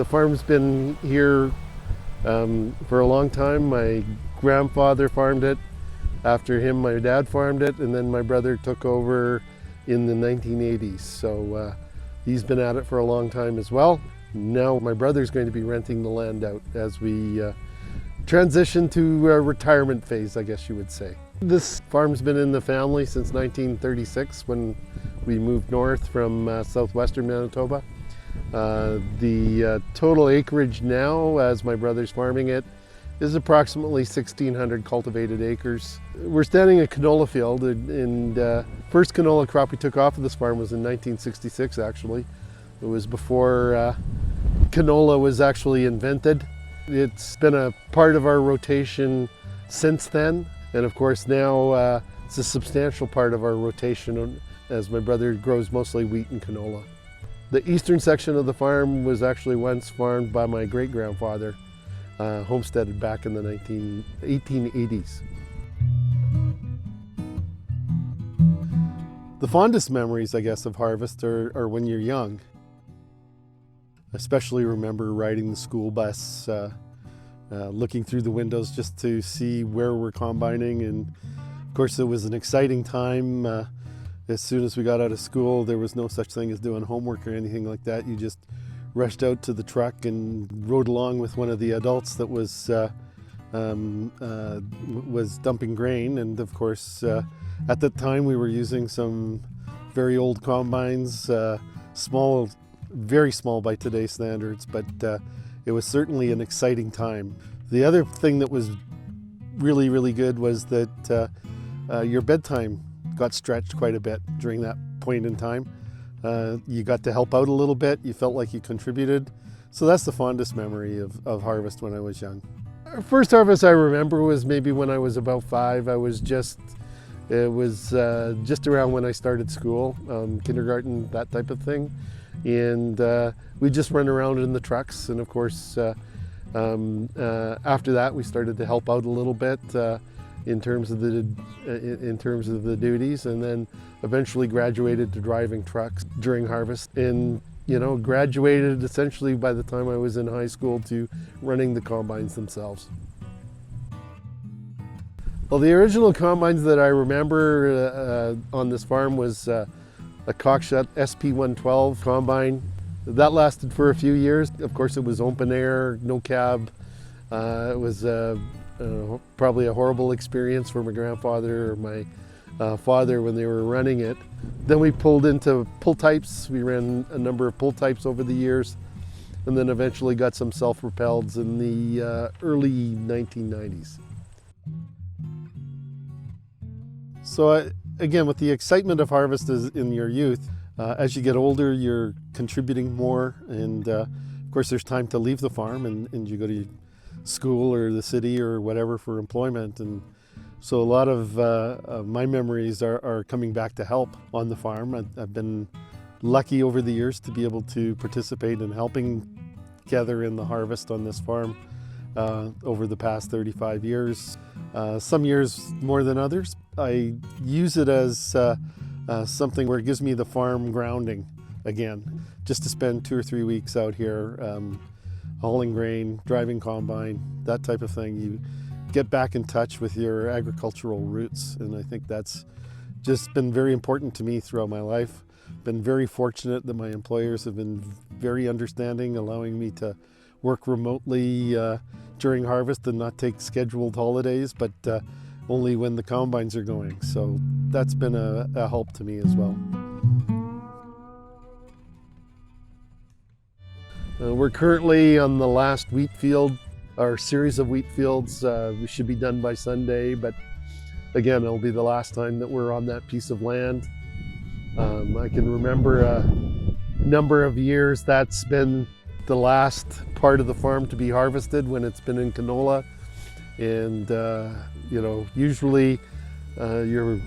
farm's been here for a long time. My grandfather farmed it. After him, my dad farmed it, and then my brother took over in the 1980s. So he's been at it for a long time as well. Now my brother's going to be renting the land out as we transition to a retirement phase, I guess you would say. This farm's been in the family since 1936 when we moved north from southwestern Manitoba. The total acreage now, as my brother's farming it, is approximately 1,600 cultivated acres. We're standing in a canola field, and first canola crop we took off of this farm was in 1966 actually. It was before canola was actually invented. It's been a part of our rotation since then, and of course now it's a substantial part of our rotation as my brother grows mostly wheat and canola. The eastern section of the farm was actually once farmed by my great-grandfather, homesteaded back in the 1880s. The fondest memories, I guess, of harvest are when you're young. I especially remember riding the school bus, looking through the windows just to see where we're combining, and of course it was an exciting time. As soon as we got out of school, there was no such thing as doing homework or anything like that. You just rushed out to the truck and rode along with one of the adults that was dumping grain. And of course, at the time we were using some very old combines, small, very small by today's standards, but it was certainly an exciting time. The other thing that was really, really good was that your bedtime got stretched quite a bit during that point in time. You got to help out a little bit, you felt like you contributed. So that's the fondest memory of harvest when I was young. First harvest I remember was maybe when I was about 5. It was just around when I started school, kindergarten, that type of thing. And we just run around in the trucks, and of course after that we started to help out a little bit in terms of the duties, and then eventually graduated to driving trucks during harvest, and graduated essentially by the time I was in high school to running the combines themselves. Well, the original combines that I remember on this farm was a Cockshut SP112 combine. That lasted for a few years. Of course, it was open air, no cab. It was probably a horrible experience for my grandfather or my father when they were running it. Then we pulled into pull types. We ran a number of pull types over the years, and then eventually got some self-propelleds in the early 1990s. So again, with the excitement of harvest in your youth, as you get older, you're contributing more, and of course there's time to leave the farm and you go to school or the city or whatever for employment. And so a lot of my memories are coming back to help on the farm. I've been lucky over the years to be able to participate in helping gather in the harvest on this farm over the past 35 years. Some years more than others. I use it as something where it gives me the farm grounding again, just to spend 2 or 3 weeks out here hauling grain, driving combine, that type of thing. You get back in touch with your agricultural roots, and I think that's just been very important to me throughout my life. Been very fortunate that my employers have been very understanding, allowing me to work remotely during harvest and not take scheduled holidays, but only when the combines are going. So that's been a help to me as well. We're currently on the last wheat field. Our series of wheat fields, we should be done by Sunday, but again, it'll be the last time that we're on that piece of land. I can remember a number of years that's been the last part of the farm to be harvested when it's been in canola. And usually you're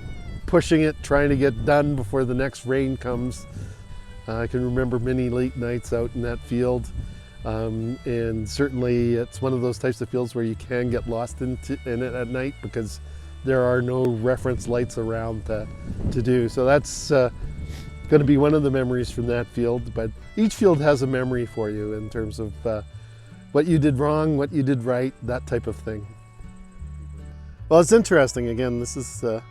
pushing it, trying to get done before the next rain comes. I can remember many late nights out in that field, and certainly it's one of those types of fields where you can get lost in it at night because there are no reference lights around to do. So that's going to be one of the memories from that field. But each field has a memory for you in terms of what you did wrong, what you did right, that type of thing. Well, it's interesting. Again, this is the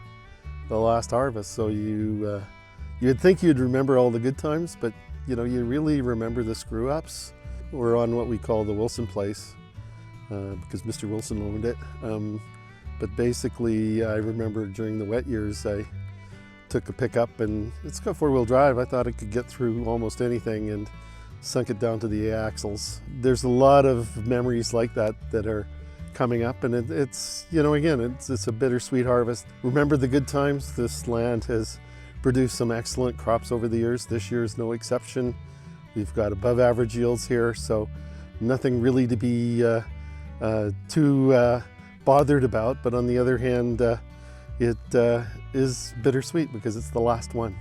last harvest, so you'd think you'd remember all the good times, but you really remember the screw-ups. We're on what we call the Wilson place because Mr. Wilson owned it. But basically, I remember during the wet years, I took a pickup, and it's got four-wheel drive. I thought it could get through almost anything, and sunk it down to the axles. There's a lot of memories like that that are coming up, and it's again, it's a bittersweet harvest. Remember the good times. This land has produced some excellent crops over the years. This year is no exception. We've got above average yields here, so nothing really to be too bothered about. But on the other hand, it is bittersweet because it's the last one.